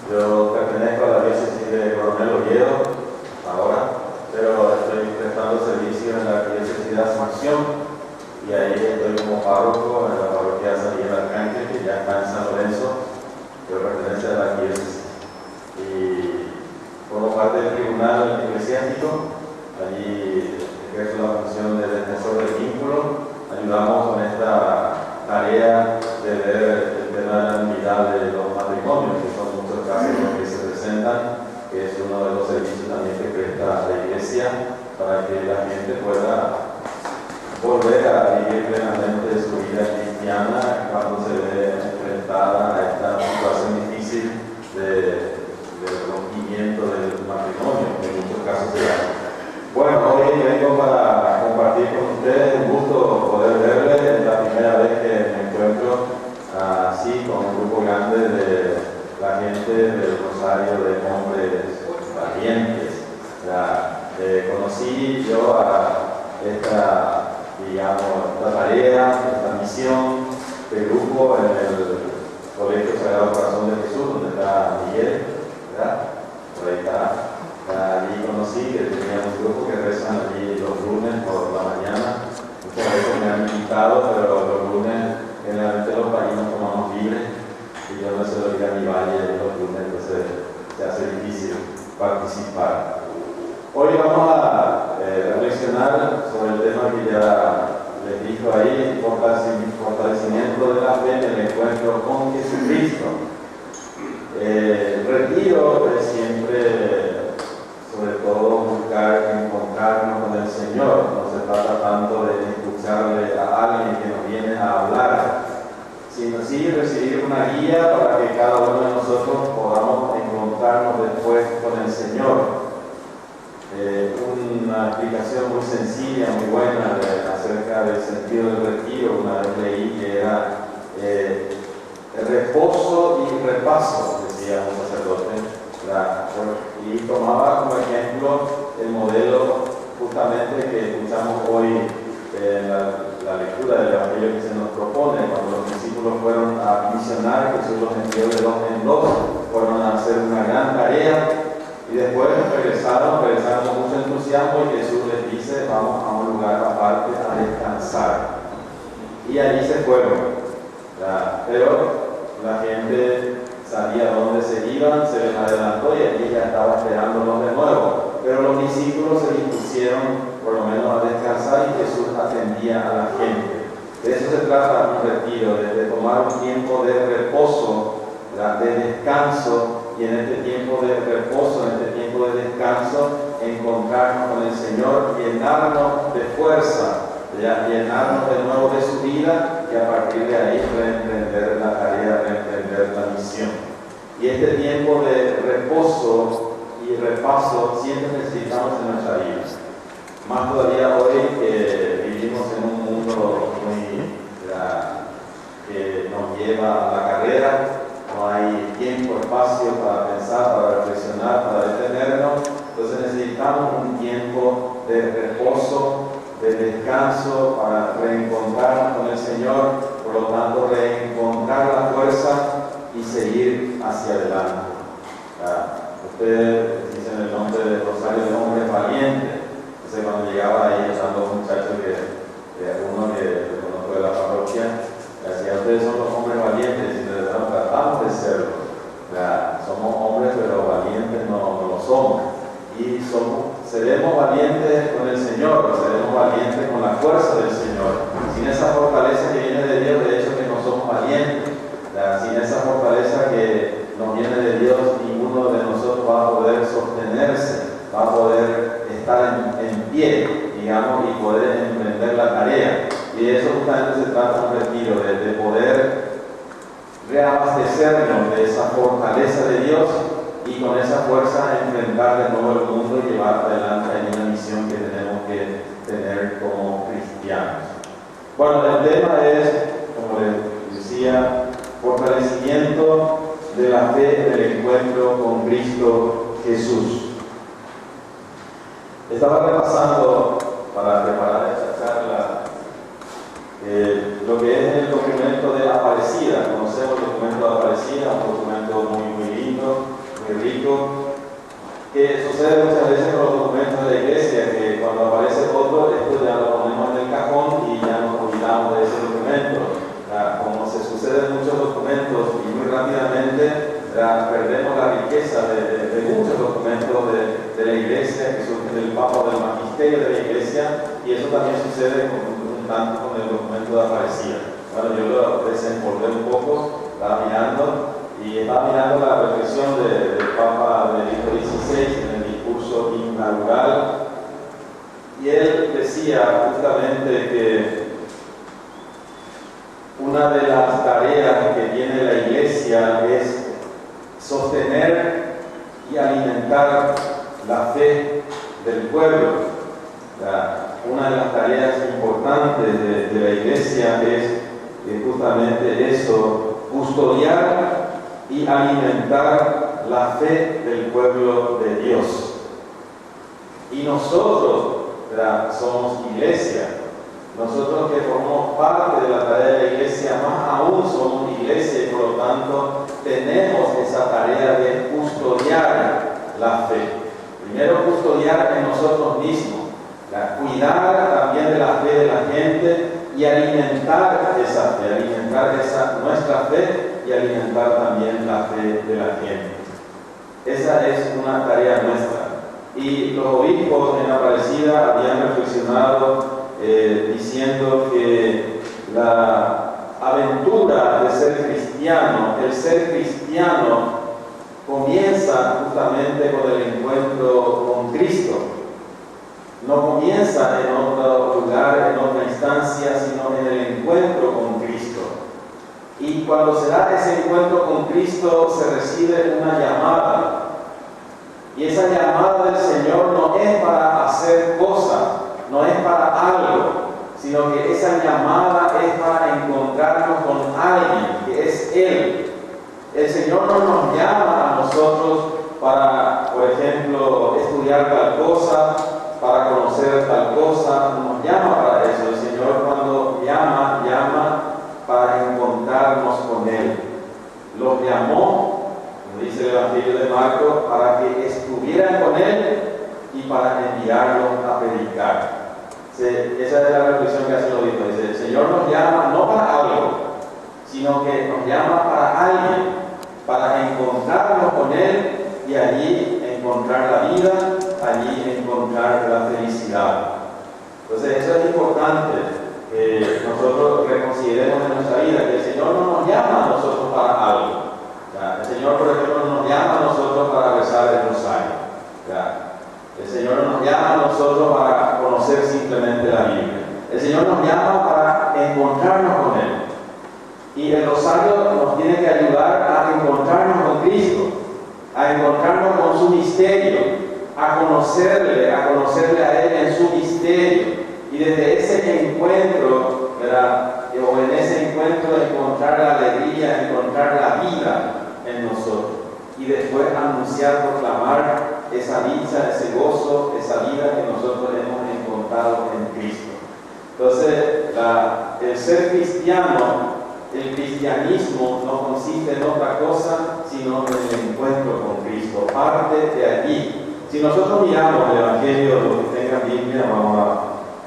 Yo pertenezco a la diócesis de Coronel Oviedo ahora, pero estoy prestando servicio en la diócesis de Asunción y ahí estoy como párroco en la parroquia San Miguel Arcángel, que ya está en San Lorenzo, que pertenece a la diócesis. Y formo parte del tribunal eclesiástico, allí ejerzo la función de defensor del vínculo. Ayudamos con esta tarea de ver el tema de la unidad de los matrimonios, que son muchos casos que se presentan, que es uno de los servicios también que presta la Iglesia para que la gente pueda volver a vivir plenamente su vida cristiana cuando se ve enfrentada a esta situación difícil del rompimiento del matrimonio, que en muchos casos se da. Bueno, hoy vengo para compartir con ustedes, un gusto poder verles, es la primera vez que me encuentro así con un grupo grande de la gente del Rosario de Hombres Valientes. Conocí yo a esta, digamos, esta tarea, esta misión de grupo en el Colegio Sagrado Corazón de Jesús, donde está Miguel, ¿verdad? Por ahí está. Allí conocí que tenía un grupo que rezan allí los lunes por la mañana. Muchas veces me han invitado, pero los lunes generalmente los países tomamos libres y yo no se lo diga a mi valle los lunes, entonces se hace difícil participar. Hoy vamos a reflexionar sobre el tema que ya les dijo ahí, fortalecimiento de la fe en el encuentro con Jesucristo. El retiro es siempre, sobre todo, buscar encontrarnos con el Señor. No se trata tanto de escucharle a alguien que nos viene a hablar, sino sí recibir una guía para que cada uno de nosotros podamos encontrarnos después con el Señor. Una explicación muy sencilla, muy buena acerca del sentido del retiro. Una vez leí que era el reposo y repaso, decía un sacerdote, y tomaba como ejemplo el modelo justamente que escuchamos hoy en la lectura del Evangelio que se nos propone. Cuando los discípulos fueron a misionar, Jesús los envió de dos en dos, fueron a hacer una gran tarea y después regresaron con mucho entusiasmo y Jesús les dice: vamos a un lugar aparte a descansar. Y allí se fueron, pero la gente sabía dónde se iban, se les adelantó y allí ya estaba esperándolos de nuevo. Pero los discípulos se dispusieron por lo menos a descansar y Jesús atendía a la gente. De eso se trata un retiro, de tomar un tiempo de reposo, de descanso, y en este tiempo de reposo, en este tiempo de descanso, encontrarnos con el Señor, llenarnos de fuerza, llenarnos de nuevo de su vida y a partir de ahí reemprender la tarea, reemprender la misión. Y este tiempo de reposo y repaso siempre necesitamos en nuestra vida. Más todavía hoy que vivimos en un mundo que nos lleva a la carrera, no hay tiempo, espacio para pensar, para reflexionar, para detenernos. Entonces necesitamos un tiempo de reposo, de descanso, para reencontrarnos con el Señor, por lo tanto reencontrar la fuerza y seguir hacia adelante. Ustedes dicen el nombre de Rosario de Hombres Valientes. Entonces cuando llegaba ahí están dos muchachos uno que conozco de la parroquia, decía: ustedes son los hombres valientes, y tratamos de serlo. Somos hombres, pero valientes no lo somos. Y seremos valientes con el Señor, seremos valientes con la fuerza del Señor. Sin esa fortaleza que viene de Dios, de hecho que no somos valientes. Sin esa fortaleza que nos viene de Dios, ninguno de nosotros va a poder sostenerse, va a poder estar en pie, digamos, y poder emprender la tarea. Y de eso justamente se trata un retiro, de poder reabastecernos de esa fortaleza de Dios y con esa fuerza enfrentar de nuevo el mundo y llevar adelante en una misión que tenemos que tener como cristianos. Bueno, el tema es, como les decía, fortalecimiento de la fe en el encuentro con Cristo Jesús. Estaba repasando para preparar esta charla lo que es el documento de Aparecida. Conocemos el documento de Aparecida, un documento muy lindo, riqueza de muchos documentos de la iglesia que surgen del Papa, del magisterio de la iglesia, y eso también sucede un tanto con el documento de Aparecida. Bueno, yo lo desenvolvé un poco, estaba mirando la reflexión del Papa Benedicto XVI en el discurso inaugural, y él decía justamente que una de las tareas que tiene la iglesia es sostener y alimentar la fe del pueblo. Una de las tareas importantes de la iglesia es justamente eso, custodiar y alimentar la fe del pueblo de Dios. Y nosotros, somos iglesia. Nosotros que formamos parte de la tarea de la iglesia, más aún somos iglesia y por lo tanto tenemos esa tarea de custodiar la fe. Primero custodiar en nosotros mismos, cuidar también de la fe de la gente y alimentar esa fe, nuestra fe y alimentar también la fe de la gente. Esa es una tarea nuestra. Y los obispos en Aparecida habían reflexionado diciendo que la aventura de ser cristiano, el ser cristiano, comienza justamente con el encuentro con Cristo. No comienza en otro lugar, en otra instancia, sino en el encuentro con Cristo. Y cuando se da ese encuentro con Cristo, se recibe una llamada. Y esa llamada del Señor no es para hacer cosas, no es para algo, sino que esa llamada es para encontrarnos con alguien, que es Él. El Señor no nos llama a nosotros para, por ejemplo, estudiar tal cosa, para conocer tal cosa, no nos llama para eso. El Señor cuando llama para encontrarnos con Él. Los llamó, como dice el Evangelio de Marcos, para que estuvieran con Él y para enviarlos a predicar. Esa es la reflexión que hace el obispo. Dice, el Señor nos llama no para algo, sino que nos llama para alguien, para encontrarnos con Él y allí encontrar la vida, allí encontrar la felicidad. Entonces eso es importante, que nosotros reconsideremos en nuestra vida, que el Señor no nos llama a nosotros para algo. El Señor, por ejemplo, no nos llama a nosotros para rezar el rosario. El Señor no nos llama a nosotros para conocer simplemente la Biblia. El Señor nos llama para encontrarnos con Él. Y el rosario nos tiene que ayudar a encontrarnos con Cristo, a encontrarnos con su misterio, a conocerle a Él en su misterio. Y desde ese encuentro, o en ese encuentro encontrar la alegría, encontrar la vida en nosotros. Y después anunciar, proclamar esa dicha, ese gozo, esa vida que nosotros hemos encontrado en Cristo. Entonces, el ser cristiano, el cristianismo no consiste en otra cosa sino en el encuentro con Cristo. Parte de allí. Si nosotros miramos el Evangelio, los que tengan Biblia, vamos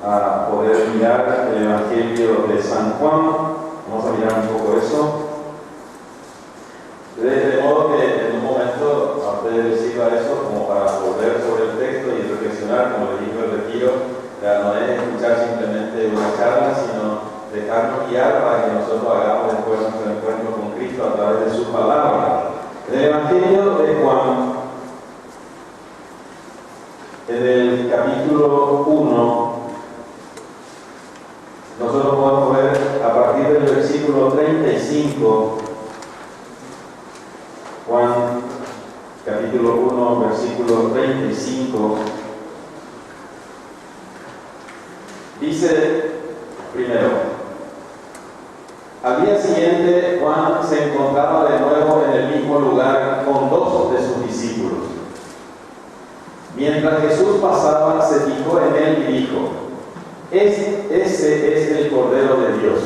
a poder mirar el Evangelio de San Juan. Vamos a mirar un poco eso. De modo que en un momento a ustedes les sirva eso como para volver sobre el texto y reflexionar, como les dijo el retiro, no es escuchar simplemente una charla, sino dejarnos guiar para que nosotros hagamos después nuestro encuentro con Cristo a través de su palabra. En el Evangelio de Juan, en el capítulo 1, nosotros podemos ver a partir del versículo 35, Juan, capítulo 1, versículo 35, dice primero: al día siguiente Juan se encontraba de nuevo en el mismo lugar con dos de sus discípulos. Mientras Jesús pasaba, se fijó en él y dijo: ese es el Cordero de Dios.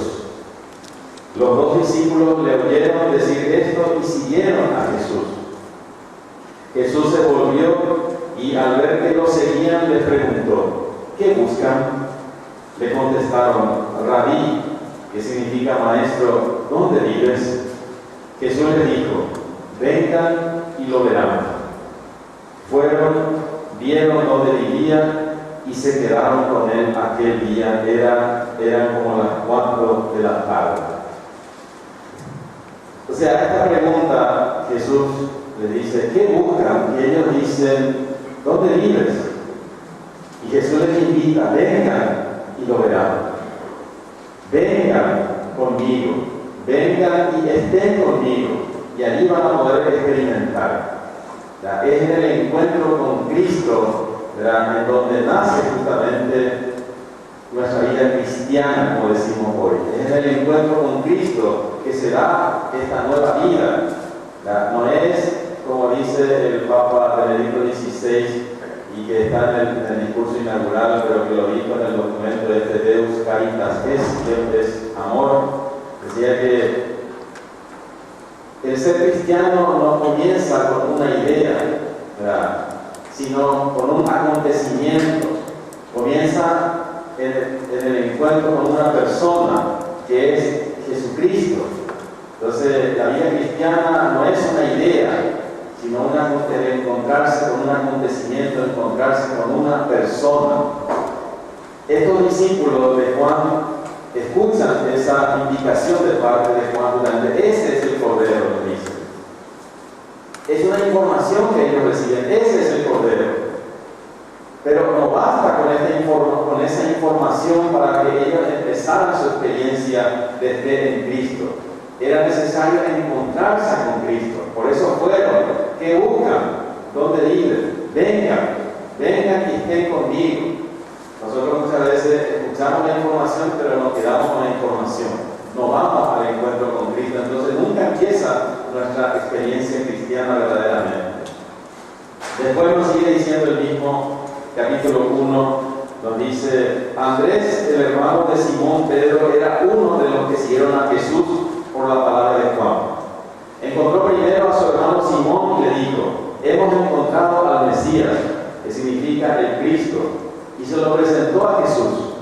Los dos discípulos le oyeron decir esto y siguieron a Jesús. Jesús se volvió y al ver que lo seguían le preguntó: ¿qué buscan? Le contestaron: Rabí, que significa maestro, ¿dónde vives? Jesús le dijo: vengan y lo verán. Fueron, vieron dónde vivía y se quedaron con él aquel día. Eran como las 4 de la tarde. O sea, esta pregunta Jesús le dice, ¿qué buscan? Y ellos dicen, ¿dónde vives? Y Jesús les invita, vengan y lo verán. Vengan conmigo, vengan y estén conmigo, y allí van a poder experimentar. Es en el encuentro con Cristo, ¿verdad?, en donde nace justamente nuestra vida cristiana, como decimos hoy. Es en el encuentro con Cristo que se da esta nueva vida. ¿Verdad? No es, como dice el Papa Benedicto XVI, y que está en el discurso inaugural, pero que lo dijo en el documento de este Deus Caritas est, Dios es amor, decía que el ser cristiano no comienza con una idea, ¿verdad?, sino con un acontecimiento. Comienza en el encuentro con una persona que es Jesucristo. Entonces, la vida cristiana no es una idea, sino el encontrarse con un acontecimiento, encontrarse con una persona. Estos discípulos de Juan escuchan esa indicación de parte de Juan durante, ese es el Cordero, lo dice. Es una información que ellos reciben, ese es el Cordero. Pero no basta con esa información para que ellos empezaran su experiencia de fe en Cristo. Era necesario encontrarse con Cristo. Por eso fueron. ¿Qué buscan? ¿Dónde viven? Vengan y estén conmigo. Nosotros muchas veces escuchamos la información, pero nos quedamos con la información. No vamos al encuentro con Cristo. Entonces nunca empieza nuestra experiencia cristiana verdaderamente. Después nos sigue diciendo el mismo capítulo 1, nos dice, Andrés, el hermano de Simón Pedro, era uno de los que siguieron a Jesús por la palabra de Juan. Encontró primero a su hermano Simón y le dijo, hemos encontrado al Mesías, que significa el Cristo, y se lo presentó a Jesús.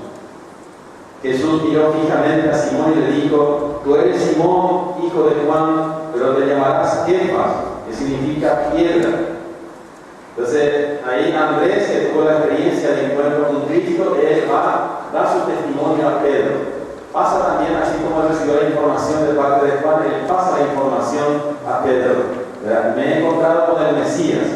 Jesús miró fijamente a Simón y le dijo, tú eres Simón, hijo de Juan, pero te llamarás Kefas, que significa piedra. Entonces, ahí Andrés, que tuvo la experiencia de encuentro con Cristo, él va a dar su testimonio a Pedro. Pasa también, así como él recibió la información de parte de Juan, él pasa la información a Pedro. ¿Verdad? Me he encontrado con el Mesías.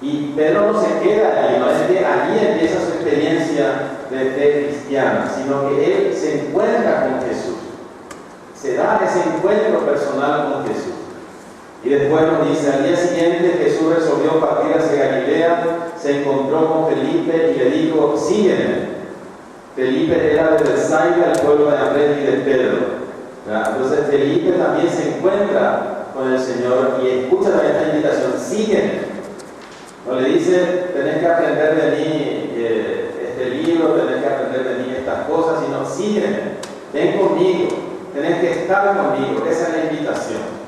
Y Pedro no se queda allí, no es que allí empieza su experiencia de fe cristiana, sino que él se encuentra con Jesús. Se da ese encuentro personal con Jesús. Y después nos dice, al día siguiente Jesús resolvió partir hacia Galilea, se encontró con Felipe y le dijo, sígueme. Felipe era de Bethsaida, el pueblo de Andrés y de Pedro. ¿Verdad? Entonces Felipe también se encuentra con el Señor y escucha también esta invitación, sígueme. No le dice, tenés que aprender de mí este libro, tenés que aprender de mí estas cosas, sino sígueme, ven conmigo, tenés que estar conmigo, esa es la invitación.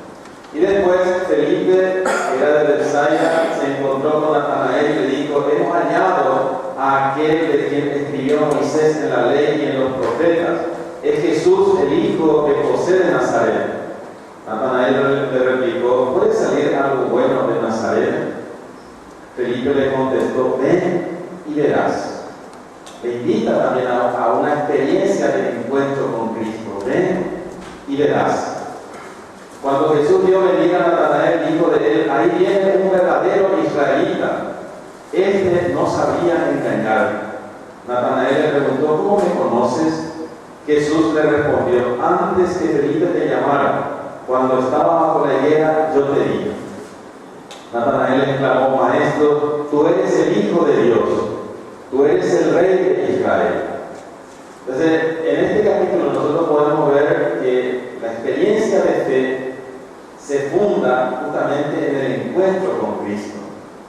Y después Felipe, que era de Bethsaida, se encontró con Natanael y le dijo, hemos hallado a aquel de quien escribió Moisés en la ley y en los profetas, es Jesús, el hijo de José de Nazaret. Natanael le replicó, ¿puede salir algo bueno de Nazaret? Felipe le contestó, ven y verás. Le invita también a una experiencia de encuentro con Cristo. Ven y verás. Cuando Jesús vio venir a Natanael, dijo de él, ahí viene un verdadero israelita. Este no sabía engañar. Natanael le preguntó, ¿cómo me conoces? Jesús le respondió, antes que Felipe te llamara, cuando estaba bajo la higuera, yo te dije. Natanael exclamó, Maestro, tú eres el Hijo de Dios, tú eres el Rey de Israel. Entonces, en este capítulo nosotros podemos ver que la experiencia de fe se funda justamente en el encuentro con Cristo.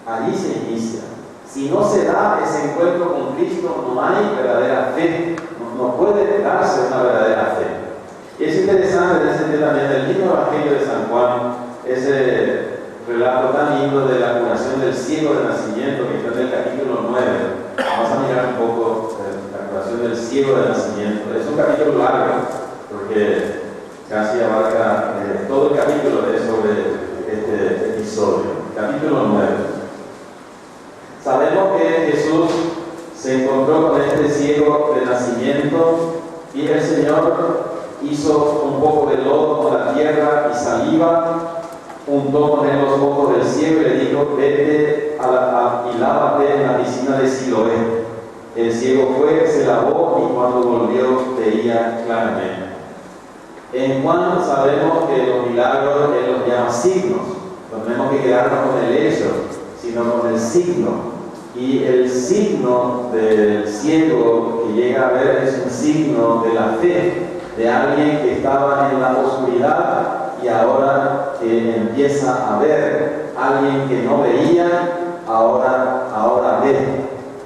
Allí se inicia. Si no se da ese encuentro con Cristo, no hay verdadera fe, no puede darse una verdadera fe. Y es interesante en ese sentido también el mismo Evangelio de San Juan, ese relato tan lindo de la curación del ciego de nacimiento que está en el capítulo 9. Vamos a mirar un poco la curación del ciego de nacimiento. Es un capítulo largo porque casi abarca todo el capítulo es sobre Jesús se encontró con este ciego de nacimiento y el Señor hizo un poco de lodo con la tierra y saliva, untó con él los ojos del ciego y le dijo: vete y lávate en la piscina de Siloé. El ciego fue, se lavó y cuando volvió veía claramente. En Juan sabemos que los milagros Él los llama signos. No tenemos que quedarnos con el hecho, sino con el signo. Y el signo del ciego que llega a ver es un signo de la fe, de alguien que estaba en la oscuridad y ahora que empieza a ver, alguien que no veía, ahora ve.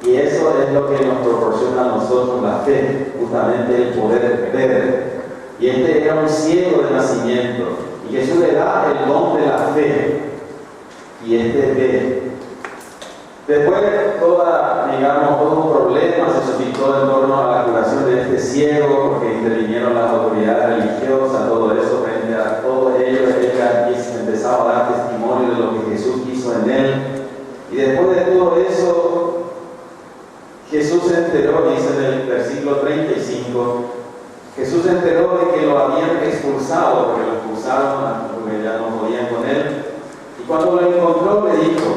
Y eso es lo que nos proporciona a nosotros la fe, justamente el poder ver. Y este era un ciego de nacimiento, y Jesús le da el don de la fe, y este ve. Después de todo un problema se suscitó en torno a la curación de este ciego, porque intervinieron las autoridades religiosas, todo eso, frente a todo ello, ella empezaba a dar testimonio de lo que Jesús hizo en él. Y después de todo eso, Jesús se enteró, dice en el versículo 35, Jesús se enteró de que lo habían expulsado, porque lo expulsaron porque ya no podían con él. Y cuando lo encontró le dijo: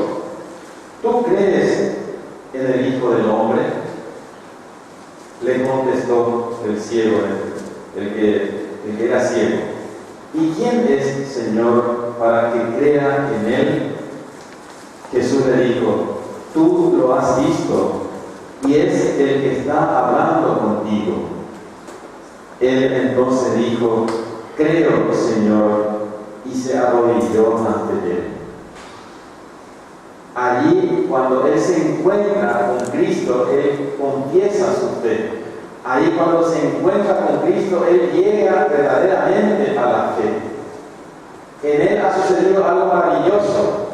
¿tú crees en el Hijo del Hombre? Le contestó el ciego, el que era ciego: ¿y quién es, Señor, para que crea en él? Jesús le dijo: tú lo has visto, y es el que está hablando contigo. Él entonces dijo: creo, Señor, y se arrodilló ante él. Allí, cuando él se encuentra con Cristo, él confiesa su fe. Ahí, cuando se encuentra con Cristo, él llega verdaderamente a la fe. En él ha sucedido algo maravilloso,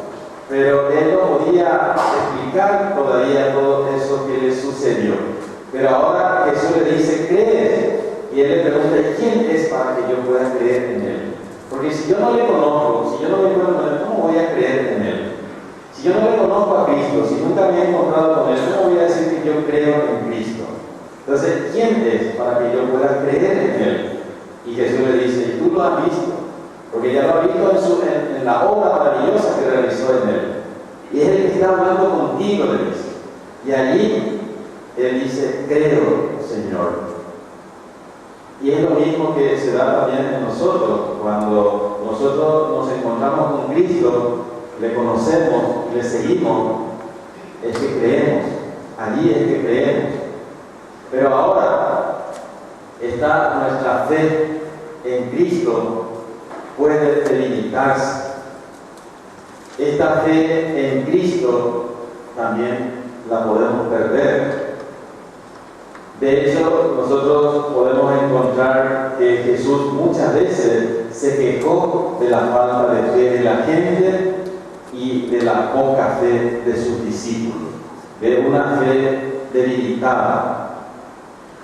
pero él no podía explicar todavía todo eso que le sucedió. Pero ahora Jesús le dice: ¿crees? Y él le pregunta: ¿quién es para que yo pueda creer en él? Porque si yo no le conozco, si yo no me encuentro con él, ¿cómo voy a creer en él? Si yo no le conozco a Cristo, si nunca me he encontrado con él, ¿cómo voy a decir que yo creo en Cristo? Entonces, ¿quién es para que yo pueda creer en él? Y Jesús le dice: ¿y tú lo has visto? Porque ya lo ha visto en la obra maravillosa que realizó en él. Y es el que está hablando contigo, le dice. Y allí él dice: creo, Señor. Y es lo mismo que se da también en nosotros. Cuando nosotros nos encontramos con Cristo, le conocemos, le seguimos, es que creemos. Allí es que creemos. Pero ahora está nuestra fe en Cristo, puede debilitarse. Esta fe en Cristo también la podemos perder. De hecho, nosotros podemos encontrar que Jesús muchas veces se quejó de la falta de fe de la gente y de la poca fe de sus discípulos, de una fe debilitada.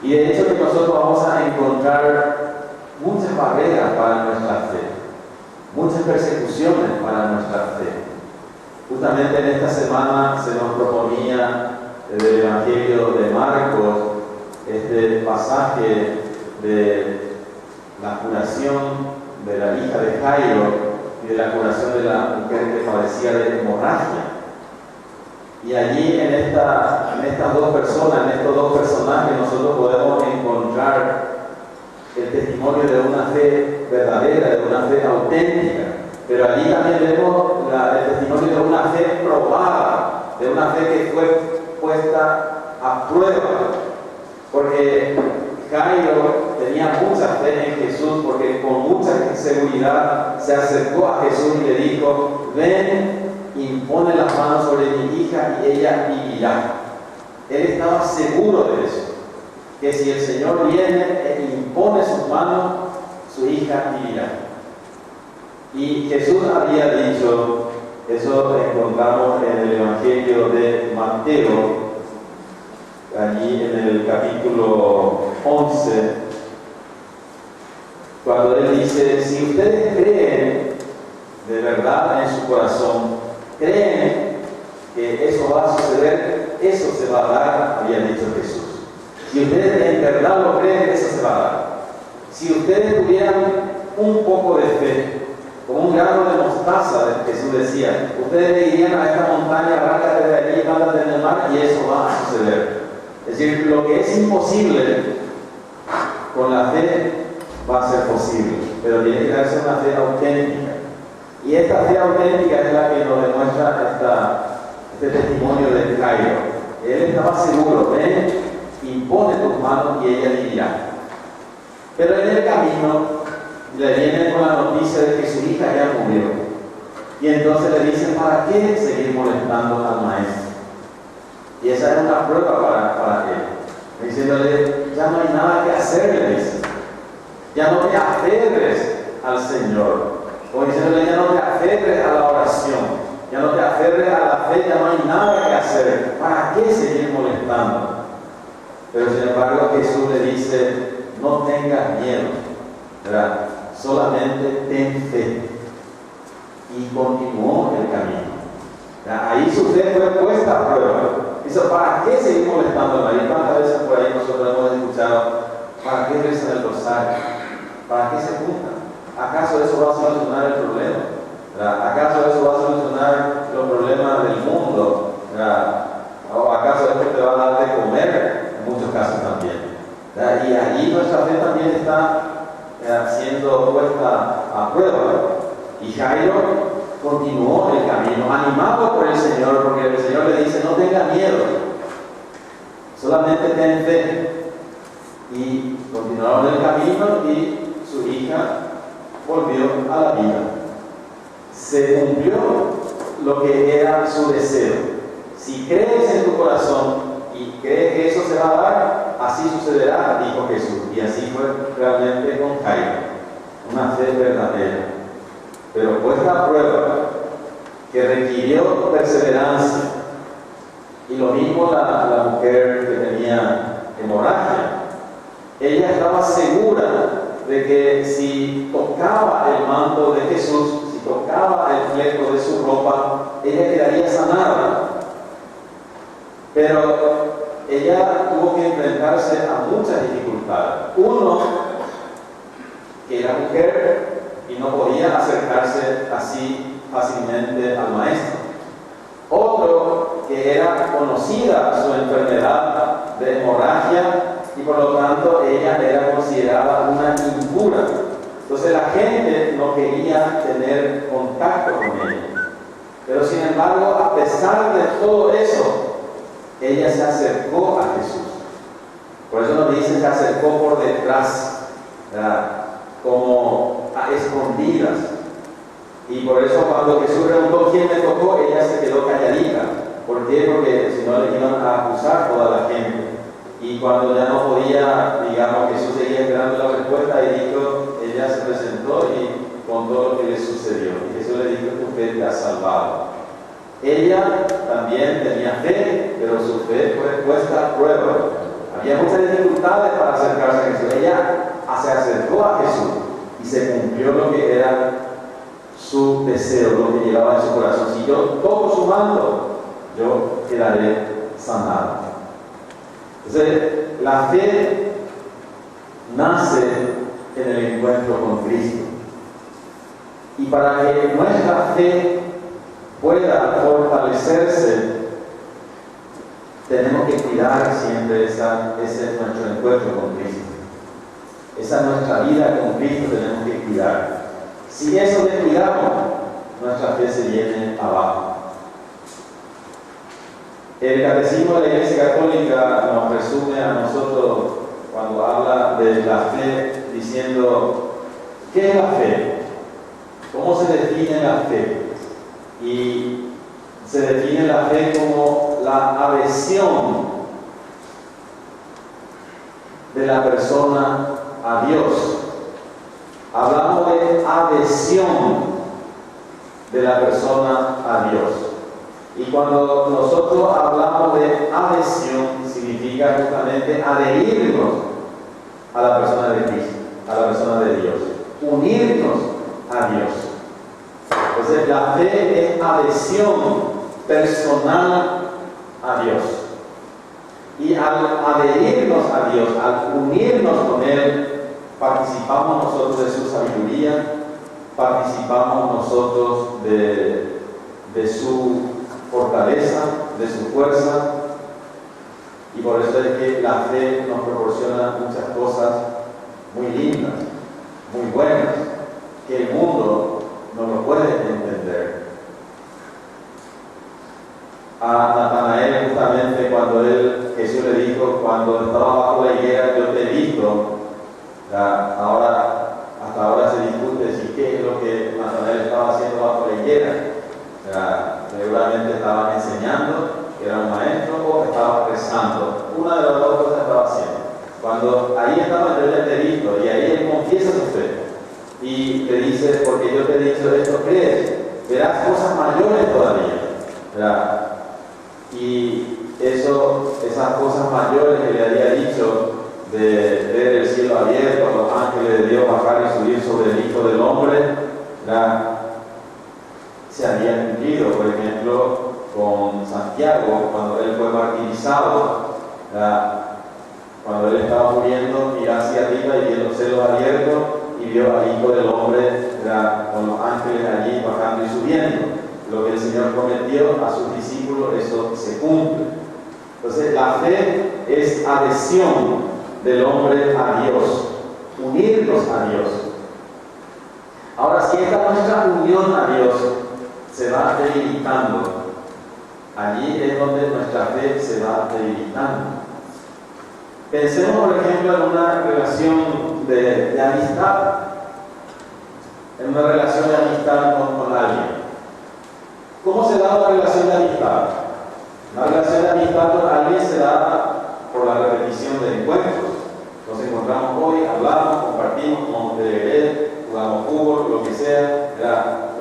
Y de hecho que nosotros vamos a encontrar muchas barreras para nuestra fe, muchas persecuciones para nuestra fe. Justamente en esta semana se nos proponía del Evangelio de Marcos este pasaje de la curación de la hija de Jairo y de la curación de la mujer que padecía de hemorragia. Y allí en estas dos personas, en estos dos personajes, nosotros podemos encontrar el testimonio de una fe verdadera, de una fe auténtica. Pero allí también vemos el testimonio de una fe probada, de una fe que fue puesta a prueba. Porque Jairo tenía mucha fe en Jesús, porque con mucha seguridad se acercó a Jesús y le dijo: ven, impone las manos sobre mi hija y ella vivirá. Él estaba seguro de eso, que si el Señor viene e impone sus manos, su hija vivirá. Y Jesús había dicho, eso lo encontramos en el Evangelio de Mateo, allí en el capítulo 11, cuando él dice: si ustedes creen de verdad en su corazón, creen que eso va a suceder, eso se va a dar, había dicho Jesús. Si ustedes en verdad lo creen, eso se va a dar. Si ustedes tuvieran un poco de fe, como un grano de mostaza, Jesús decía, ustedes le dirían a esta montaña, arráncate de allí, mándate en el mar, y eso va a suceder. Es decir, lo que es imposible, con la fe va a ser posible, pero tiene que darse una fe auténtica. Y esta fe auténtica es la que nos demuestra este testimonio de Jairo. Él estaba seguro, ven, impone tus manos y ella dirá. Pero en el camino le vienen con la noticia de que su hija ya murió. Y entonces le dicen, ¿para qué seguir molestando al maestro? Y esa es una prueba para él. Diciéndole, ya no hay nada que hacer, le dice. Ya no te aferres al Señor. O diciéndole, ya no te aferres a la oración. Ya no te aferres a la fe, ya no hay nada que hacer. ¿Para qué seguir molestando? Pero sin embargo Jesús le dice, no tengas miedo, ¿verdad? Solamente ten fe. Y continuó el camino. ¿Verdad? Ahí su fe fue puesta a prueba. Dice, ¿para qué seguir molestando a María? ¿Cuántas veces por ahí nosotros hemos escuchado, ¿para qué rezan el rosario? ¿Para qué se juntan? ¿Acaso eso va a solucionar el problema? ¿Verdad? ¿Acaso eso va a solucionar los problemas del mundo? ¿Verdad? ¿O acaso esto te va a dar de comer? En muchos casos también. ¿Verdad? Y allí nuestra fe también está siendo puesta a prueba. Y Jairo continuó el camino, animado por el Señor, porque el Señor le dice, no tenga miedo, solamente ten fe. Y continuaron el camino y su hija volvió a la vida. Se cumplió lo que era su deseo. Si crees en tu corazón y crees que eso se va a dar, así sucederá, dijo Jesús. Y así fue realmente con Jairo, una fe verdadera, pero puesta a prueba, que requirió perseverancia. Y lo mismo la mujer que tenía hemorragia. Ella estaba segura de que si tocaba el manto de Jesús, si tocaba el fleco de su ropa, ella quedaría sanada. Pero ella tuvo que enfrentarse a muchas dificultades. Uno, que era mujer y no podía acercarse así fácilmente al maestro. Otro, que era conocida su enfermedad de hemorragia y por lo tanto ella era considerada una impura. Entonces la gente no quería tener contacto con ella. Pero sin embargo, a pesar de todo eso, ella se acercó a Jesús. Por eso nos dice, se acercó por detrás, ¿verdad? Como a escondidas. Y por eso cuando Jesús preguntó quién me tocó, ella se quedó calladita. ¿Por qué? Porque si no le iban a acusar toda la gente. Y cuando ya no podía, digamos, Jesús seguía esperando la respuesta y dijo, ella se presentó y contó lo que le sucedió. Y Jesús le dijo, tu fe te ha salvado. Ella también tenía fe, pero su fe fue puesta a prueba. Había muchas dificultades para acercarse a Jesús. Ella se acercó a Jesús y se cumplió lo que era su deseo, lo que llevaba en su corazón. Si yo toco su manto, yo quedaré sanado. Entonces, la fe nace en el encuentro con Cristo. Y para que nuestra fe pueda fortalecerse, tenemos que cuidar siempre ese es nuestro encuentro con Cristo. Esa es nuestra vida con Cristo, tenemos que cuidar. Si eso descuidamos, nuestra fe se viene abajo. El Catecismo de la Iglesia Católica nos resume a nosotros cuando habla de la fe diciendo, ¿qué es la fe? ¿Cómo se define la fe? Y se define la fe como la adhesión de la persona a Dios. Hablamos de adhesión de la persona a Dios. Y cuando nosotros hablamos de adhesión, significa justamente adherirnos a la persona de Cristo, a la persona de Dios, unirnos a Dios. Entonces la fe es adhesión personal a Dios. Y al adherirnos a Dios, al unirnos con Él, participamos nosotros de su sabiduría, participamos nosotros de su fortaleza, de su fuerza, y por eso es que la fe nos proporciona muchas cosas muy lindas, muy buenas, que el mundo no lo puede entender. A Natanael, justamente cuando Jesús le dijo, cuando estaba bajo la higuera, yo te he visto. Hasta ahora se discute si qué es lo que Natanael estaba haciendo bajo la higuera. Seguramente estaba enseñando, que era un maestro, o estaba rezando. Una de las dos cosas estaba haciendo. Cuando ahí estaba, yo ya te he visto, y ahí él confiesa su fe. Y le dice, porque yo te he dicho esto, crees, verás cosas mayores todavía. Y esas cosas mayores que le había dicho, de ver el cielo abierto, los ángeles de Dios bajar y subir sobre el Hijo del Hombre, se habían cumplido. Por ejemplo, con Santiago, cuando él fue martirizado, cuando él estaba muriendo, miró hacia arriba y vio los cielos abiertos y vio al Hijo del Hombre con los ángeles allí bajando y subiendo. Lo que el Señor prometió a sus discípulos, eso se cumple. Entonces, la fe es adhesión del hombre a Dios, unirnos a Dios. Ahora, si esta nuestra unión a Dios se va debilitando, allí es donde nuestra fe se va debilitando. Pensemos, por ejemplo, en una relación de amistad, en una relación de amistad con alguien. ¿Cómo se da una relación de amistad? Una relación de amistad con alguien se da por la repetición de encuentros. Nos encontramos hoy, hablamos, compartimos, tomamos de beber, jugamos fútbol, lo que sea.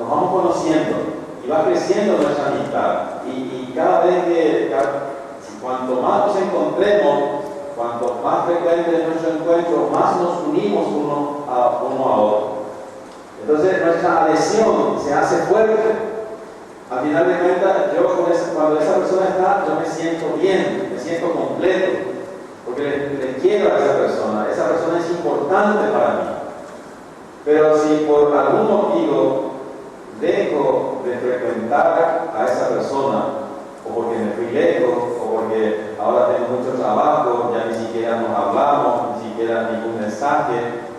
Nos vamos conociendo y va creciendo nuestra amistad. Y cada vez cuanto más nos encontremos, cuanto más frecuente es nuestro encuentro, más nos unimos uno a otro. Entonces nuestra adhesión se hace fuerte. Al final de cuentas, cuando esa persona está, yo me siento bien, me siento completo, porque le quiero a esa persona es importante para mí. Pero si por algún motivo dejo de frecuentar a esa persona, o porque me fui lejos, o porque ahora tengo mucho trabajo, ya ni siquiera nos hablamos, ni siquiera ningún mensaje,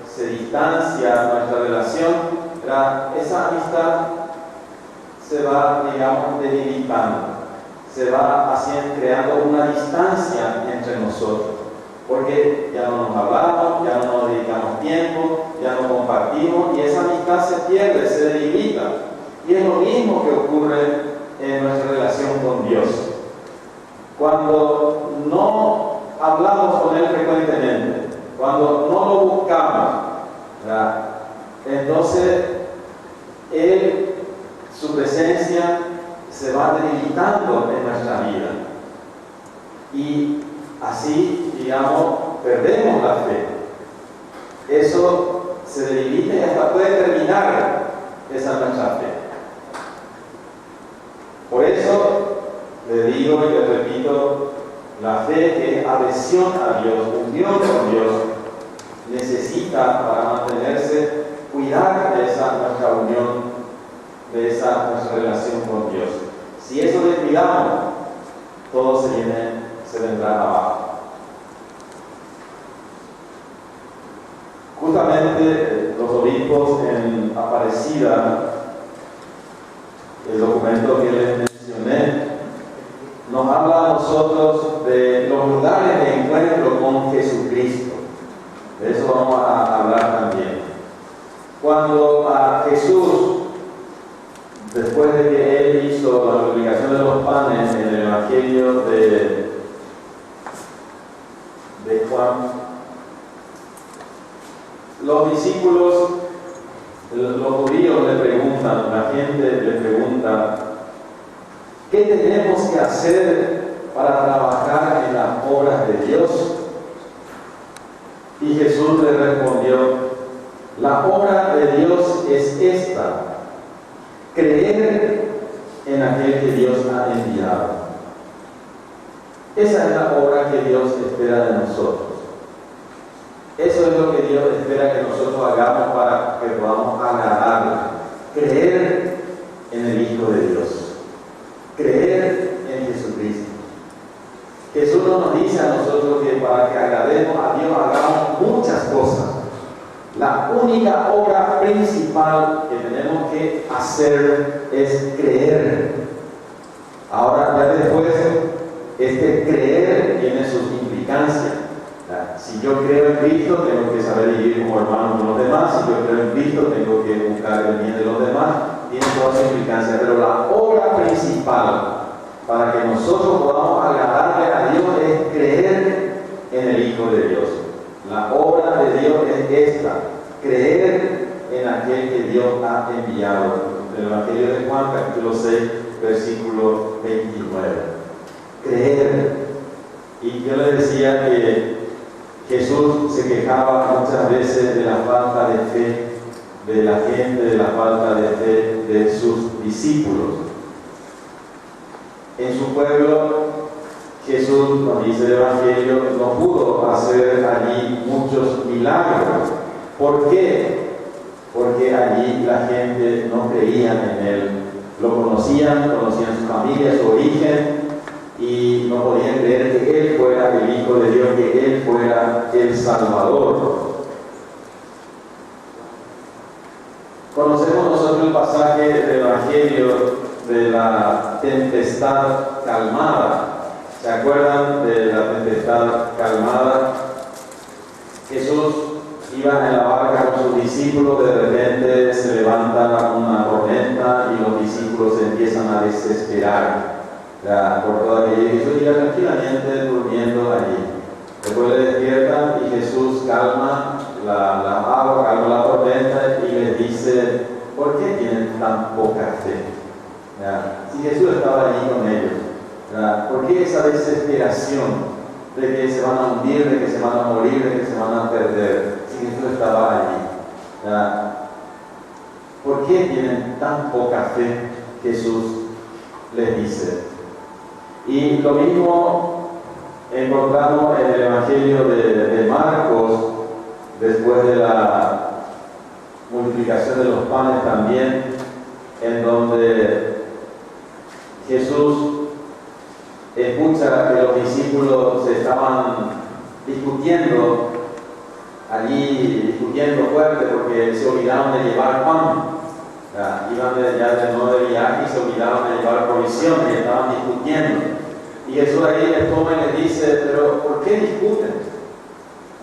se distancia nuestra relación, esa amistad se va, digamos, debilitando, se va creando una distancia entre nosotros, porque ya no nos hablamos, ya no nos dedicamos tiempo, ya no compartimos, y esa amistad se pierde, se debilita. Y es lo mismo que ocurre en nuestra relación con Dios. Cuando no hablamos con Él frecuentemente, cuando no lo buscamos, entonces su presencia se va debilitando en nuestra vida. Y así, digamos, perdemos la fe. Eso se debilita y hasta puede terminar esa nuestra fe. Por eso le digo y le repito, la fe que es adhesión a Dios, unión con Dios, necesita para mantenerse, cuidar de esa nuestra unión, de esa nuestra relación con Dios. Si eso descuidamos, todo se vendrá abajo. Justamente los obispos en Aparecida, el documento que les mencioné, nos habla a nosotros de los lugares de encuentro con Jesucristo. De eso vamos a hablar también. Cuando a Jesús, después de que Él hizo la multiplicación de los panes en el Evangelio de Juan, los discípulos, los judíos le preguntan, la gente le pregunta, ¿qué tenemos que hacer para trabajar en las obras de Dios? Y Jesús le respondió, la obra de Dios es esta: creer en en aquel que Dios ha enviado. Esa es la obra que Dios espera de nosotros. Eso es lo que Dios espera que nosotros hagamos para que podamos agradarle. Creer en el Hijo de Dios. Creer en Jesucristo. Jesús no nos dice a nosotros que para que agrademos a Dios hagamos muchas cosas. La única obra principal que tenemos que hacer es creer. Ahora, ya después, este creer tiene sus implicancias. Si yo creo en Cristo, tengo que saber vivir como hermano con los demás. Si yo creo en Cristo, tengo que buscar el bien de los demás. Tiene todas sus implicancias. Pero la obra principal para que nosotros podamos agradarle a Dios es creer en el Hijo de Dios. La obra de Dios es esta: creer en aquel que Dios ha enviado. El Evangelio de Juan, capítulo 6, versículo 29. Creer. Y yo le decía que Jesús se quejaba muchas veces de la falta de fe de la gente, de la falta de fe de sus discípulos. En su pueblo, Jesús, nos dice el Evangelio, no pudo hacer allí muchos milagros. ¿Por qué? Porque allí la gente no creía en Él. Lo conocían su familia, su origen, y no podían creer que Él fuera el Hijo de Dios, que Él fuera el Salvador. Conocemos nosotros el pasaje del Evangelio de la tempestad calmada. ¿Se acuerdan de la tempestad calmada? Jesús iba en la barca con sus discípulos, de repente se levanta una tormenta y los discípulos se empiezan a desesperar por toda aquella. Jesús iba tranquilamente durmiendo allí. Después le despiertan y Jesús calma la agua, calma la tormenta y les dice: ¿por qué tienen tan poca fe? Si Jesús estaba allí con ellos, ¿por qué esa desesperación de que se van a hundir, de que se van a morir, de que se van a perder? Si Jesús estaba allí, ¿por qué tienen tan poca fe? Jesús les dice. Y lo mismo encontramos en el Evangelio de Marcos, después de la multiplicación de los panes también, en donde Jesús escucha que los discípulos se estaban discutiendo fuerte porque se olvidaron de llevar pan. Iban ya de nuevo de viaje y se olvidaron de llevar provisiones y estaban discutiendo. Y Jesús ahí les toma y les dice: pero ¿por qué discuten?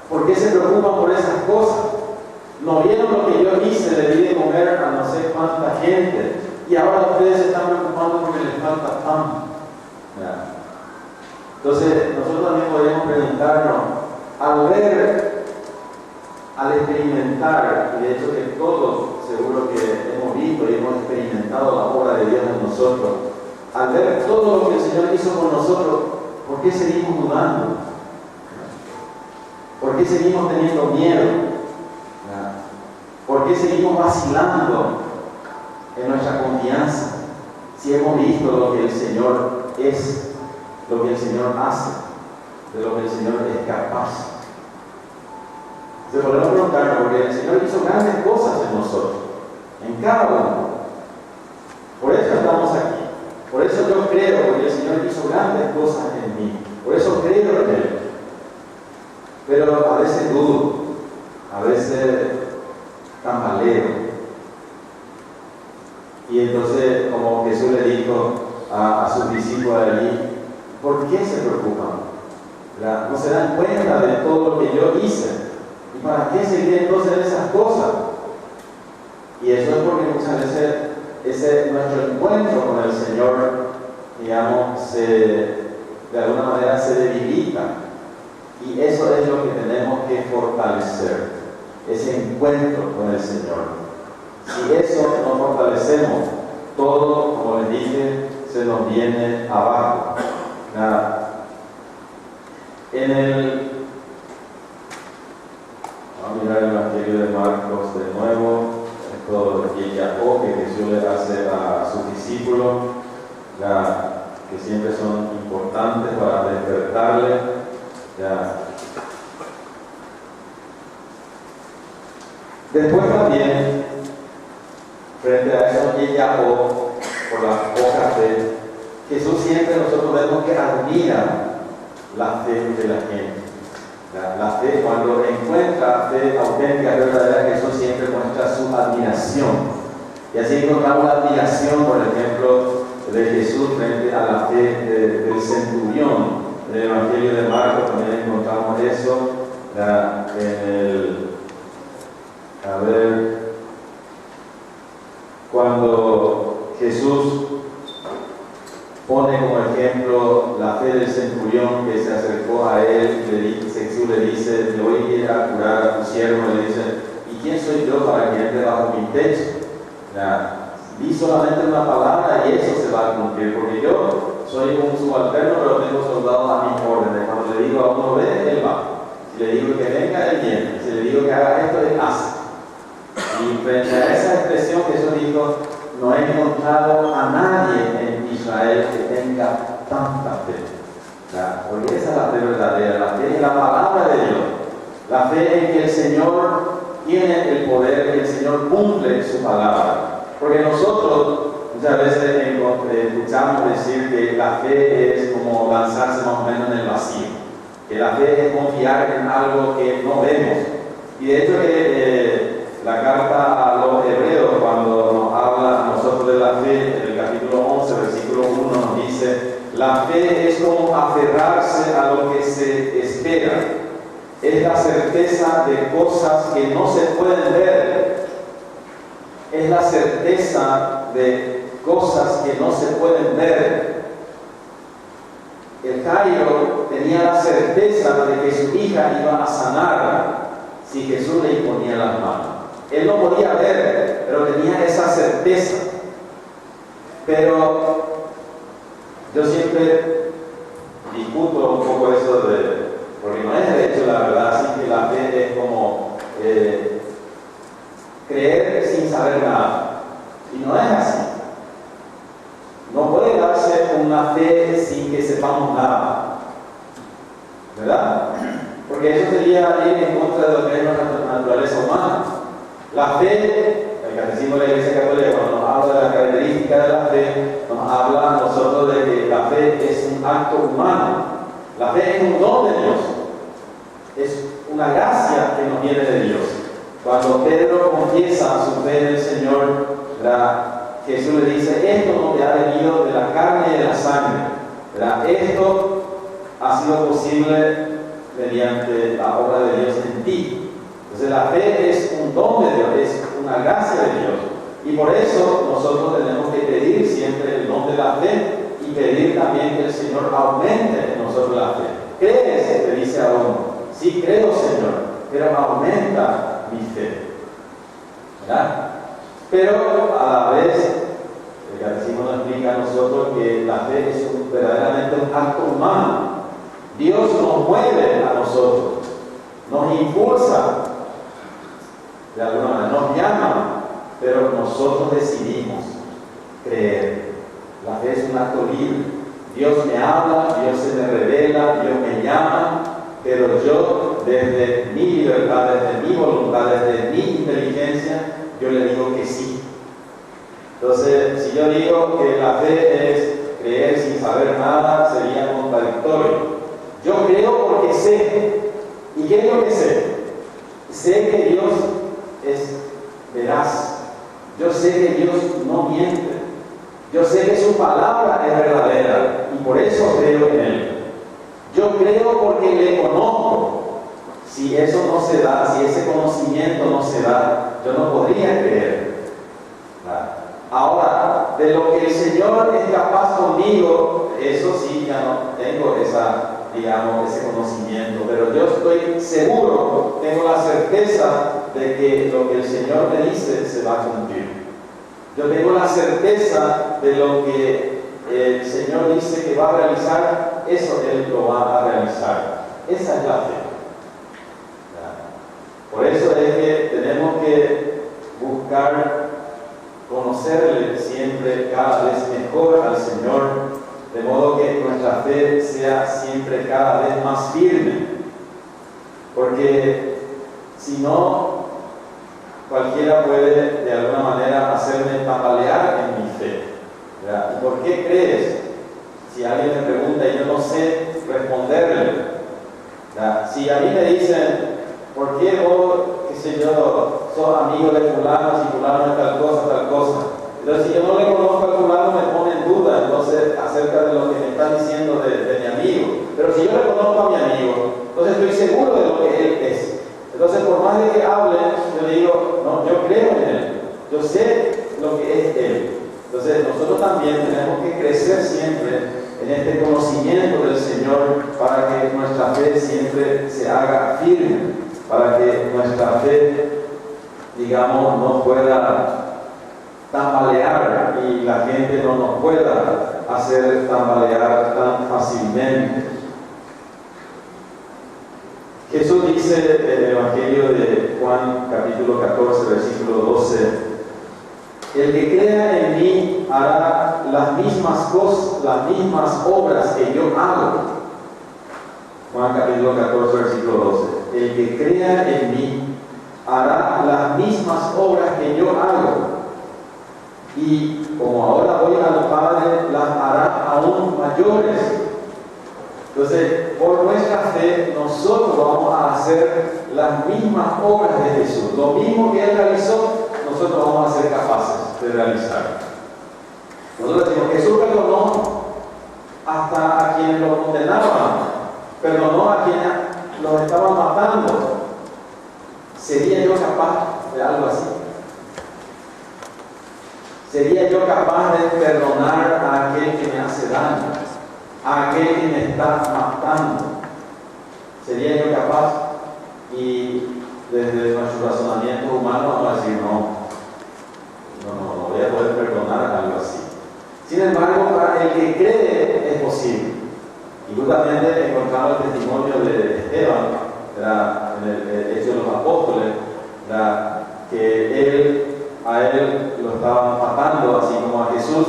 ¿Por qué se preocupan por esas cosas? ¿No vieron lo que yo hice? Le di de comer a no sé cuánta gente y ahora ustedes se están preocupando porque les falta pan. Entonces nosotros también podríamos preguntarnos, al experimentar, y de hecho que todos seguro que hemos visto y hemos experimentado la obra de Dios en nosotros, al ver todo lo que el Señor hizo con nosotros, ¿por qué seguimos dudando? ¿Por qué seguimos teniendo miedo? ¿Por qué seguimos vacilando en nuestra confianza si hemos visto lo que el Señor es, lo que el Señor hace, de lo que el Señor es capaz? Se podemos preguntarnos, porque el Señor hizo grandes cosas en nosotros, en cada uno. Por eso estamos aquí. Por eso yo creo, porque el Señor hizo grandes cosas en mí. Por eso creo en Él. Pero a veces dudo, a veces tambaleo. Y entonces, como Jesús le dijo a sus discípulos allí, ¿por qué se preocupan? ¿No se dan cuenta de todo lo que yo hice? ¿Y para qué seguir entonces esas cosas? Y eso es porque muchas veces nuestro encuentro con el Señor, digamos, de alguna manera se debilita. Y eso es lo que tenemos que fortalecer, ese encuentro con el Señor. Si eso no fortalecemos, todo, como les dije, se nos viene abajo. Vamos a mirar el Evangelio de Marcos de nuevo, esto de Jacob que Jesús le hace a sus discípulos. que siempre son importantes para despertarle. Después también, frente a eso que llamó por la poca fe, Jesús siempre nosotros vemos que admira la fe de la gente. La fe, cuando encuentra fe auténtica, verdadera, Jesús siempre muestra su admiración. Y así encontramos la admiración, por ejemplo, de Jesús frente a la fe del centurión. En el Evangelio de Marcos también encontramos eso. Cuando Jesús pone como ejemplo la fe del centurión que se acercó a él, Jesús le dice: "Te voy a ir a curar a tu siervo", le dice: "¿Y quién soy yo para que entre bajo mi techo?". Di solamente una palabra y eso se va a cumplir, porque yo soy un subalterno, pero tengo soldados a mis órdenes. Cuando le digo a uno ve, él va. Si le digo que venga, él viene. Si le digo que haga esto, él hace. Y frente a esa expresión, Jesús dijo: "No he encontrado a nadie en Israel que tenga tanta fe". Porque esa es la fe verdadera. La fe es la palabra de Dios. La fe en que el Señor tiene el poder, que el Señor cumple su palabra. Porque nosotros muchas veces escuchamos decir que la fe es como lanzarse más o menos en el vacío. Que la fe es confiar en algo que no vemos. Y de hecho la carta a los hebreos, cuando nos habla a nosotros de la fe, en el capítulo 11, versículo 1, nos dice: la fe es como aferrarse a lo que se espera. Es la certeza de cosas que no se pueden ver. Es la certeza de cosas que no se pueden ver. El Jairo tenía la certeza de que su hija iba a sanar si Jesús le imponía las manos. Él no podía ver, pero tenía esa certeza. Pero yo siempre discuto un poco eso porque no es de hecho la verdad, así que la fe es como creer sin saber nada. Y no es así. No puede darse una fe sin que sepamos nada. ¿Verdad? Porque eso sería ir en contra de lo que es nuestra naturaleza humana. La fe, el Catecismo de la Iglesia Católica, cuando nos habla de la característica de la fe, nos habla a nosotros de que la fe es un acto humano. La fe es un don de Dios. Es una gracia que nos viene de Dios. Cuando Pedro confiesa su fe en el Señor, Jesús le dice: esto no te ha venido de la carne y de la sangre. Esto ha sido posible mediante la obra de Dios en ti. Entonces la fe es un don de Dios, es una gracia de Dios. Y por eso nosotros tenemos que pedir siempre el don de la fe y pedir también que el Señor aumente en nosotros la fe. ¿Crees? Te dice a uno. Sí, creo, Señor, pero aumenta mi fe. ¿Verdad? Pero a la vez, el Catecismo nos explica a nosotros que la fe es verdaderamente un acto humano. Dios nos mueve a nosotros, nos impulsa, de alguna manera, nos llama, pero nosotros decidimos creer. La fe es un acto libre. Dios me habla, Dios se me revela, Dios me llama, pero yo, desde mi libertad, desde mi voluntad, desde mi inteligencia, yo le digo que sí. Entonces, si yo digo que la fe es creer sin saber nada, sería contradictorio. Yo creo porque sé. ¿Y qué es lo que sé? Sé que Dios es veraz. Yo sé que Dios no miente. Yo sé que su palabra es verdadera y por eso creo en Él. Yo creo porque le conozco. Si eso no se da, si ese conocimiento no se da, yo no podría creer. Ahora, de lo que el Señor es capaz conmigo, eso sí, ya no tengo ese conocimiento, pero yo estoy seguro, tengo la certeza de que lo que el Señor me dice se va a cumplir. Yo tengo la certeza de lo que el Señor dice que va a realizar, eso Él lo va a realizar. Esa es la fe. Por eso es que tenemos que buscar conocer conocerle siempre cada vez mejor al Señor, de modo que nuestra fe sea siempre cada vez más firme. Porque si no, cualquiera puede de alguna manera hacerme tambalear en mi fe, ¿verdad? ¿Y por qué crees? Si alguien me pregunta y yo no sé responderle, ¿verdad? Si a mí me dicen, ¿por qué vos, qué sé yo, sos amigo de fulano, si fulano es tal cosa, tal cosa? Entonces, si yo no le conozco a fulano, me pone en duda, entonces, acerca de lo que me está diciendo de mi amigo. Pero si yo le conozco a mi amigo, entonces estoy seguro de lo que él es. Entonces, por más de que hable, yo digo, no, yo creo en él, yo sé lo que es él. Entonces, nosotros también tenemos que crecer siempre en este conocimiento del Señor para que nuestra fe siempre se haga firme, para que nuestra fe, digamos, no pueda tambalear y la gente no nos pueda hacer tambalear tan fácilmente. Jesús dice en el Evangelio de Juan, capítulo 14, versículo 12, el que crea en mí hará las mismas cosas, las mismas obras que yo hago. Juan capítulo 14, versículo 12. El que crea en mí hará las mismas obras que yo hago. Y como ahora voy al Padre, las hará aún mayores. Entonces, por nuestra fe, nosotros vamos a hacer las mismas obras de Jesús. Lo mismo que Él realizó, nosotros vamos a ser capaces de realizar. Nosotros decimos, Jesús perdonó hasta a quienes lo condenaban, perdonó a quienes los estaban matando. ¿Sería yo capaz de algo así? ¿Sería yo capaz de perdonar a aquel que me hace daño? A aquel que me está matando? ¿Sería yo capaz? Y desde nuestro razonamiento humano vamos a decir, no voy a poder perdonar algo así. Sin embargo, para el que cree es posible. Y justamente encontramos el testimonio de Esteban, en el Hecho de los Apóstoles, que a él lo estaban matando, así como a Jesús,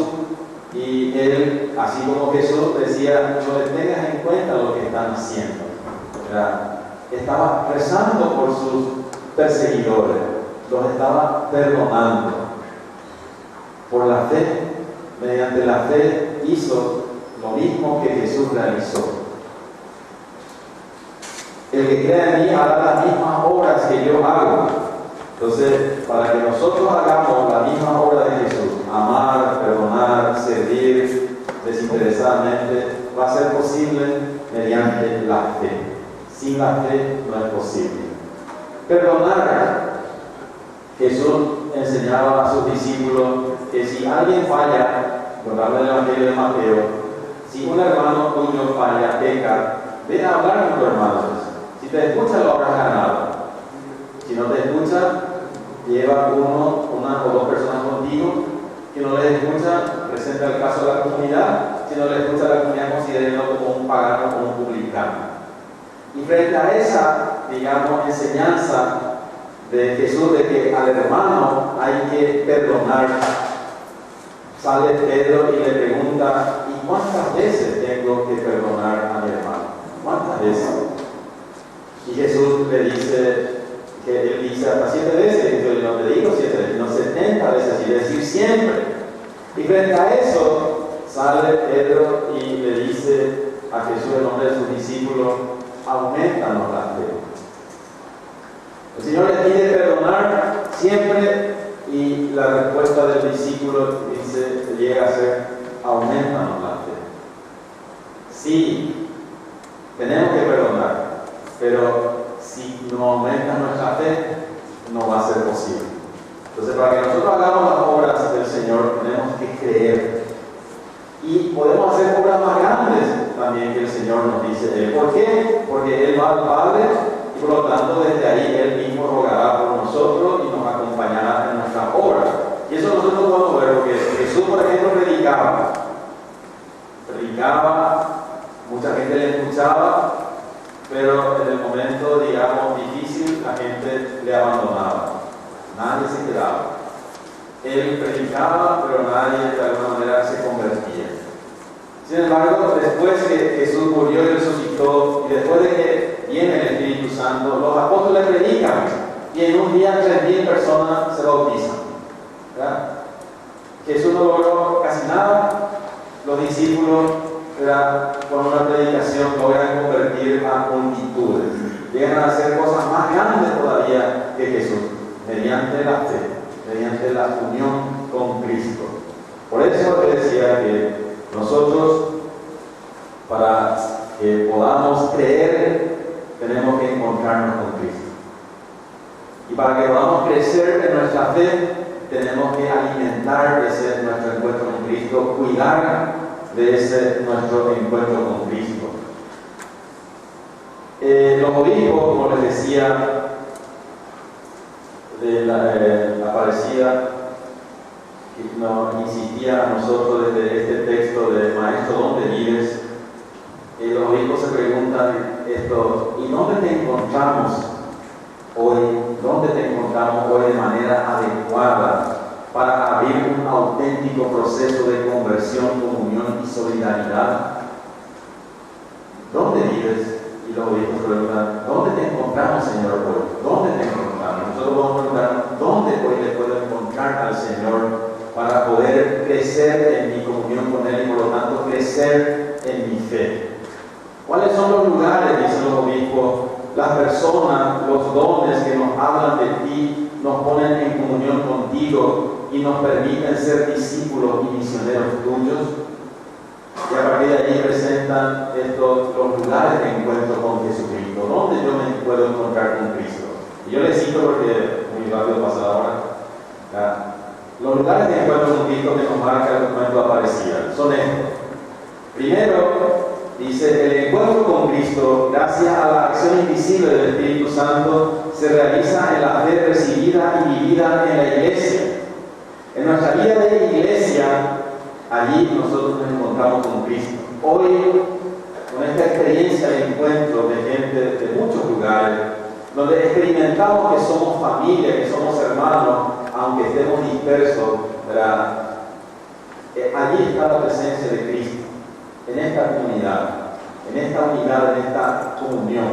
y él, así como Jesús, decía, no le tengas en cuenta lo que están haciendo. Estaba rezando por sus perseguidores, los estaba perdonando. Por la fe, mediante la fe, hizo lo mismo que Jesús realizó. El que crea en mí hará las mismas obras que yo hago. Entonces, para que nosotros hagamos la misma obra de Jesús, amar, perdonar, servir desinteresadamente, va a ser posible mediante la fe. Sin la fe no es posible. Perdonar. Jesús enseñaba a sus discípulos que si alguien falla, por hablar del Evangelio de Mateo, si un hermano tuyo falla, peca, ve a hablar con tu hermano. Si te escucha, lo habrás ganado. Si no te escucha, lleva una o dos personas contigo. Si no les escucha, presenta el caso a la comunidad. Si no les escucha a la comunidad, considérenlo como un pagano, como un publicano. Y frente a esa, digamos, enseñanza de Jesús de que al hermano hay que perdonar, sale Pedro y le pregunta, ¿y cuántas veces tengo que perdonar a mi hermano? ¿Cuántas veces? Y Jesús le dice, que él dice hasta 7 veces, y yo no te digo 7 veces, no 70 veces, y decir siempre. Y frente a eso, sale Pedro y le dice a Jesús en nombre de sus discípulos, aumentanos la fe. El Señor le pide perdonar siempre y la respuesta del discípulo dice, llega a ser, aumentanos la fe. Sí, tenemos que perdonar, pero si no aumenta nuestra fe, no va a ser posible. Entonces, para que nosotros hagamos las obras del Señor, tenemos que creer. Y podemos hacer obras más grandes también que el Señor nos dice. ¿Por qué? Porque Él va al Padre y por lo tanto desde ahí Él mismo rogará por nosotros y nos acompañará en nuestras obras. Y eso nosotros podemos ver porque Jesús, por ejemplo, predicaba, mucha gente le escuchaba, pero en el momento, digamos, difícil, la gente le abandonaba. Nadie se quedaba. Él predicaba, pero nadie de alguna manera se convertía. Sin embargo, después que Jesús murió y resucitó, y después de que viene el Espíritu Santo, los apóstoles predican, y en un día 3.000 personas se bautizan, ¿verdad? Jesús no logró casi nada, los discípulos, ¿verdad?, con una predicación logran convertir a multitudes, llegan a hacer cosas más grandes todavía que Jesús, mediante la fe, mediante la unión con Cristo. Por eso te decía que nosotros, para que podamos creer, tenemos que encontrarnos con Cristo. Y para que podamos crecer en nuestra fe, tenemos que alimentar ese nuestro encuentro con Cristo, cuidar de ese nuestro encuentro con Cristo. Los obispos, como les decía, de la parecida, nos insistía a nosotros desde este texto de Maestro, ¿dónde vives? Los obispos se preguntan esto: ¿y dónde te encontramos hoy? ¿Dónde te encontramos hoy de manera adecuada para abrir un auténtico proceso de conversión, comunión y solidaridad? ¿Dónde vives? Y los obispos preguntan: ¿dónde te encontramos, Señor, hoy? ¿Dónde te encontramos? Nosotros vamos a preguntar: ¿dónde hoy le puedo encontrar al Señor para poder crecer en mi comunión con Él y por lo tanto crecer en mi fe? ¿Cuáles son los lugares, dicen los obispos, las personas, los dones que nos hablan de ti, nos ponen en comunión contigo y nos permiten ser discípulos y misioneros tuyos? Y a partir de ahí presentan los lugares de encuentro con Jesucristo. ¿Dónde yo me puedo encontrar con Cristo? Y yo les cito porque muy rápido pasa la hora. Los lugares de encuentro con Cristo que nos marca el documento de Aparecida son estos. Primero, dice: el encuentro con Cristo, gracias a la acción invisible del Espíritu Santo, se realiza en la fe recibida y vivida en la iglesia. En nuestra vida de iglesia, allí nosotros nos encontramos con Cristo. Hoy, con esta experiencia de encuentro de gente de muchos lugares, donde experimentamos que somos familia, que somos hermanos, aunque estemos dispersos, ¿verdad? Allí está la presencia de Cristo, en esta comunidad, en esta unidad, en esta comunión.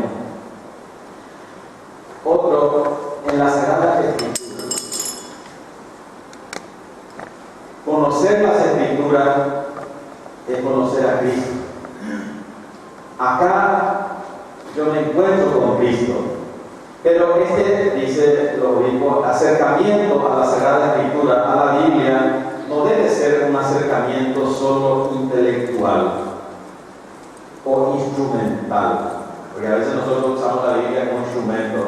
Otro, en la Sagrada Escritura. Conocer las Escrituras es conocer a Cristo. Acá yo me encuentro con Cristo, pero dice los obispos, acercamiento a la Sagrada Escritura, a la Biblia, no debe ser un acercamiento solo intelectual o instrumental, porque a veces nosotros usamos la Biblia como instrumento.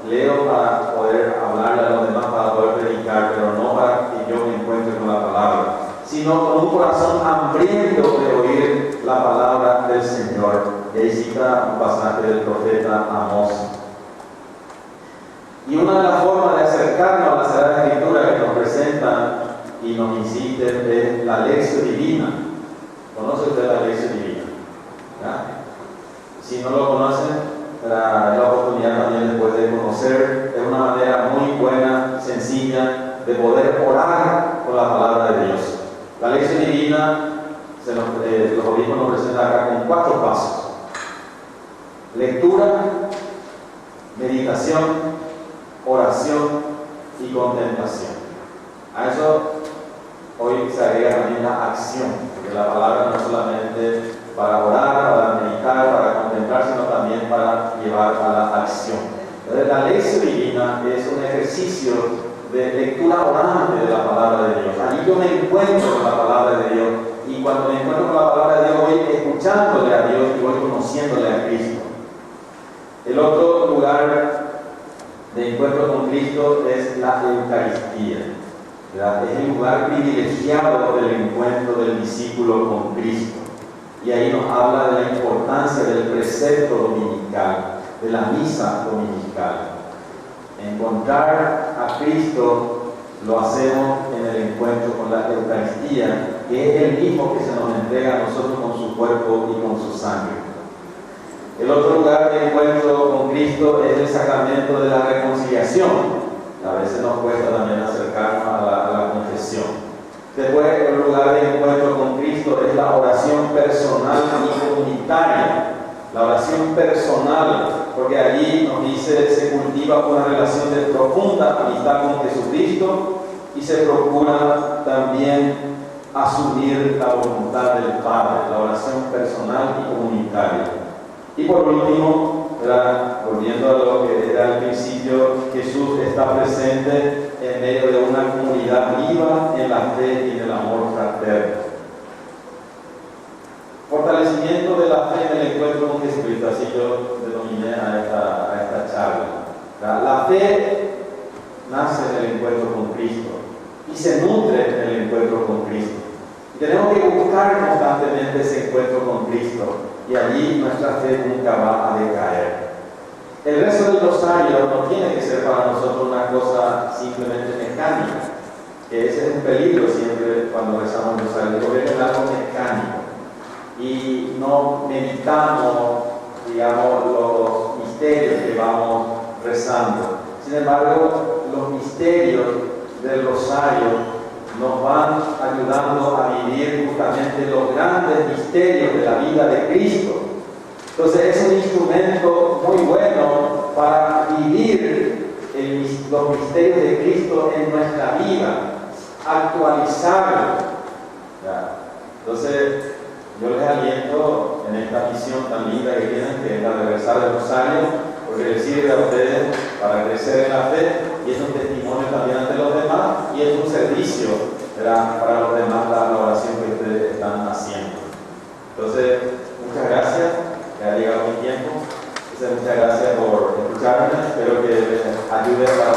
Leo para poder hablarle a los demás, para poder predicar, pero no para que yo me encuentre con la palabra, sino con un corazón hambriento de oír la palabra del Señor. Y ahí cita un pasaje del profeta Amós. Y una de las formas de acercarnos a la Sagrada Escritura que nos presentan y nos insisten es la lección divina. ¿Conoce usted la lección divina? ¿Ya? Si no lo conocen, es la oportunidad también después de conocer. Es una manera muy buena, sencilla, de poder orar con la palabra de Dios. La lección divina, los obispos nos presentan acá con 4 pasos: lectura, meditación, oración y contemplación. A eso hoy se agrega también la acción, porque la palabra no es solamente para orar, para meditar, para contemplar, sino también para llevar a la acción. Entonces, la lección divina es un ejercicio de lectura orante de la palabra de Dios. Allí yo me encuentro con la palabra de Dios, y cuando me encuentro con la palabra de Dios voy escuchándole a Dios y voy conociéndole a Cristo. El otro lugar de encuentro con Cristo es la Eucaristía, ¿verdad? Es el lugar privilegiado del encuentro del discípulo con Cristo. Y ahí nos habla de la importancia del precepto dominical, de la misa dominical. Encontrar a Cristo lo hacemos en el encuentro con la Eucaristía, que es el mismo que se nos entrega a nosotros con su cuerpo y con su sangre. El otro lugar de encuentro con Cristo es el sacramento de la reconciliación. A veces nos cuesta también acercarnos a la personal y comunitaria. La oración personal, porque allí nos dice se cultiva una relación de profunda amistad con Jesucristo y se procura también asumir la voluntad del Padre, la oración personal y comunitaria. Y por último, volviendo a lo que era al principio, Jesús está presente en medio de una comunidad viva en la fe y en el amor fraterno. Fortalecimiento de la fe en el encuentro con Jesucristo, así yo denominé a esta charla. La fe nace en el encuentro con Cristo y se nutre en el encuentro con Cristo. Y tenemos que buscar constantemente ese encuentro con Cristo y allí nuestra fe nunca va a decaer. El rezo del rosario no tiene que ser para nosotros una cosa simplemente mecánica, que ese es un peligro siempre cuando rezamos el rosario, porque es algo mecánico. Y no meditamos, digamos, los misterios que vamos rezando. Sin embargo, los misterios del rosario nos van ayudando a vivir justamente los grandes misterios de la vida de Cristo. Entonces es un instrumento muy bueno para vivir los misterios de Cristo en nuestra vida, actualizarlo. Entonces, yo les aliento en esta misión tan linda que tienen, que es la de rezar el rosario, porque les sirve a ustedes para crecer en la fe y es un testimonio también ante los demás y es un servicio para los demás la oración que ustedes están haciendo. Entonces, muchas gracias, que ha llegado mi tiempo. Entonces, muchas gracias por escucharme, espero que les ayude para